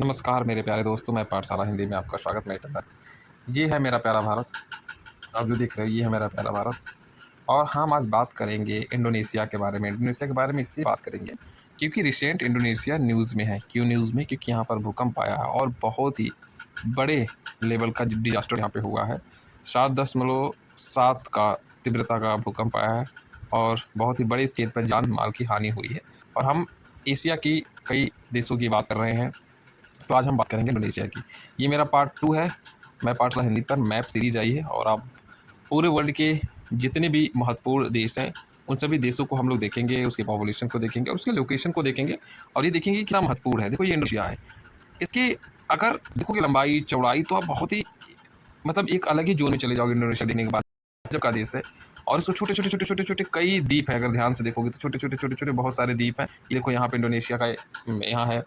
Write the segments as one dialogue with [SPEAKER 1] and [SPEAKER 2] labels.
[SPEAKER 1] नमस्कार मेरे प्यारे दोस्तों, मैं पाठशाला हिंदी में आपका स्वागत मैं करता। ये है मेरा प्यारा भारत। आप जो देख रहे हो ये है मेरा प्यारा भारत। और हम आज बात करेंगे इंडोनेशिया के बारे में। इंडोनेशिया के बारे में इसलिए बात करेंगे क्योंकि रिसेंट इंडोनेशिया न्यूज़ में है। क्यों न्यूज़ में? क्योंकि यहाँ पर भूकंप आया है और बहुत ही बड़े लेवल का डिजास्टर यहाँ पे हुआ है। 7.7 का तीव्रता का भूकंप आया है और बहुत ही बड़े स्केल पर जान माल की हानि हुई है। और हम एशिया की कई देशों की बात कर रहे हैं, तो आज हम बात करेंगे इंडोनेशिया की। ये मेरा पार्ट 2 है। मैं पाठशाला हिंदी पर मैप सीरीज आई है और आप पूरे वर्ल्ड के जितने भी महत्वपूर्ण देश हैं उन सभी देशों को हम लोग देखेंगे, उसकी पॉपुलेशन को देखेंगे और उसके लोकेशन को देखेंगे और ये देखेंगे कि कितना महत्वपूर्ण है। देखो ये इंडोनेशिया है, इसकी अगर देखोगे लंबाई चौड़ाई तो आप बहुत ही मतलब एक अलग ही जोन में चले जाओगे इंडोनेशिया देखने के बाद। गजब का देश है और इसको छोटे छोटे छोटे छोटे छोटे कई द्वीप है। अगर ध्यान से देखोगे तो छोटे छोटे छोटे छोटे बहुत सारे द्वीप हैं। ये देखो यहाँ पे इंडोनेशिया का यहाँ है।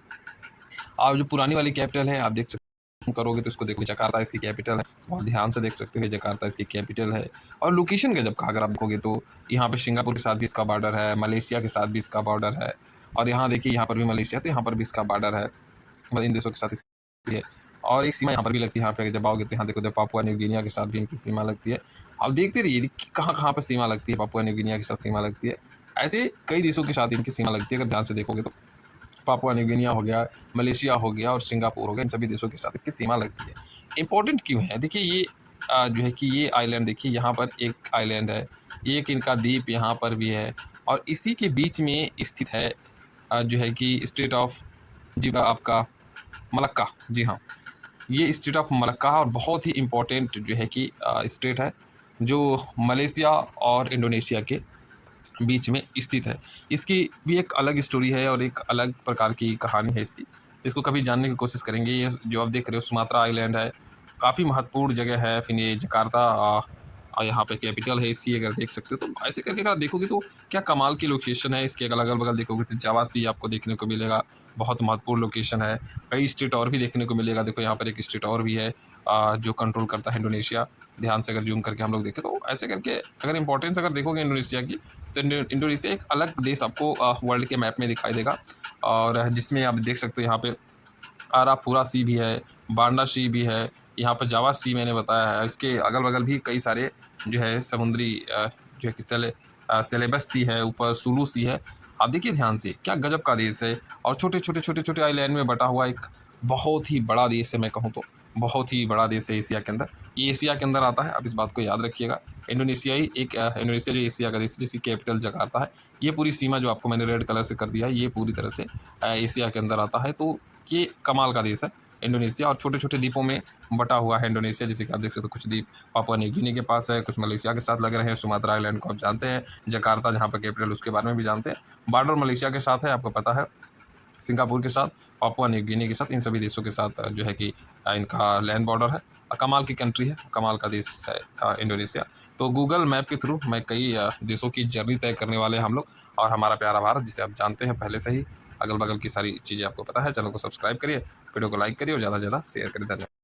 [SPEAKER 1] आप जो पुरानी वाली कैपिटल है आप देख सकते करोगे तो इसको देखो, जकार्ता इसकी कैपिटल है। बहुत ध्यान से देख सकते हो जकार्ता इसकी कैपिटल है। और लोकेशन का जब का अगर आप देखोगे तो यहाँ पे सिंगापुर के साथ भी इसका बॉर्डर है, मलेशिया के साथ भी इसका बॉर्डर है। और यहाँ देखिए यहाँ पर भी मलेशिया, तो यहाँ पर भी इसका बॉर्डर है, मतलब इन देशों के साथ इसकी है। और एक सीमा यहाँ पर भी लगती है। यहाँ पे जब आओगे तो यहाँ देखो पापुआ न्यू गिनिया के साथ भी इनकी सीमा लगती है। अब देखते रहिए कहाँ कहाँ पर सीमा लगती है। पापुआ न्यू गिनिया के साथ सीमा लगती है, ऐसे कई देशों के साथ इनकी सीमा लगती है अगर ध्यान से देखोगे तो। पापुआ न्यू गिनिया हो गया, मलेशिया हो गया और सिंगापुर हो गया, इन सभी देशों के साथ इसकी सीमा लगती है। इम्पोर्टेंट क्यों है? देखिए ये जो है कि ये आइलैंड देखिए यहाँ पर एक आइलैंड है, एक इनका द्वीप यहाँ पर भी है और इसी के बीच में स्थित है जो है कि स्टेट ऑफ जी आपका मलक्का। जी हाँ, ये स्टेट ऑफ मलक्का और बहुत ही इम्पोर्टेंट जो है कि स्टेट है जो मलेशिया और इंडोनेशिया के बीच में स्थित है। इसकी भी एक अलग स्टोरी है और एक अलग प्रकार की कहानी है इसकी। इसको कभी जानने की कोशिश करेंगे। ये जो आप देख रहे हो सुमात्रा आइलैंड है, काफ़ी महत्वपूर्ण जगह है। फिर ये जकार्ता यहाँ पे कैपिटल है इसकी, अगर देख सकते हो तो ऐसे करके अगर आप देखोगे तो क्या कमाल की लोकेशन है। इसके अगल बगल देखोगे तो जावा सी आपको देखने को मिलेगा, बहुत महत्वपूर्ण लोकेशन है। कई स्टेट और भी देखने को मिलेगा। देखो यहाँ पर एक स्टेट और भी है जो कंट्रोल करता है इंडोनेशिया। ध्यान से अगर जूम करके हम लोग देखें तो ऐसे करके अगर इंपॉर्टेंस अगर देखोगे इंडोनेशिया की तो इंडोनेशिया एक अलग देश आपको वर्ल्ड के मैप में दिखाई देगा। और जिसमें आप देख सकते हो यहाँ पे आरापुरा सी भी है, बांडा सी भी है, यहाँ पर जावा सी मैंने बताया है। इसके अगल बगल भी कई सारे जो है समुद्री जो है कि सेलेबस सी है, ऊपर सुलू सी है। आप देखिए ध्यान से क्या गजब का देश है और छोटे छोटे छोटे छोटे आइलैंड में बटा हुआ एक बहुत ही बड़ा देश है। मैं कहूँ तो बहुत ही बड़ा देश है एशिया के अंदर। ये एशिया के अंदर आता है, आप इस बात को याद रखिएगा। इंडोनेशिया ही एक इंडोनेशिया जो एशिया का देश जिसकी कैपिटल जकार्ता है। ये पूरी सीमा जो आपको मैंने रेड कलर से कर दिया है ये पूरी तरह से एशिया के अंदर आता है। तो ये कमाल का देश है इंडोनेशिया और छोटे छोटे द्वीपों में बटा हुआ है इंडोनेशिया। जैसे कि आप देख सकते हो कुछ द्वीप पापुआ न्यू गिनी के पास है, कुछ मलेशिया के साथ लग रहे हैं। सुमात्रा आइलैंड को आप जानते हैं, जकार्ता जहाँ पर कैपिटल उसके बारे में भी जानते हैं। बॉर्डर मलेशिया के साथ है, आपको पता है, सिंगापुर के साथ, पापुआ न्यू गिनी के साथ, इन सभी देशों के साथ जो है कि इनका लैंड बॉर्डर है। कमाल की कंट्री है, कमाल का देश है इंडोनेशिया। तो गूगल मैप के थ्रू मैं कई देशों की जर्नी तय करने वाले हैं हम लोग। और हमारा प्यारा भारत जिसे आप जानते हैं पहले से ही, अगल बगल की सारी चीज़ें आपको पता है। चैनल को सब्सक्राइब करिए, वीडियो को लाइक करिए और ज़्यादा से ज़्यादा शेयर करिए। धन्यवाद।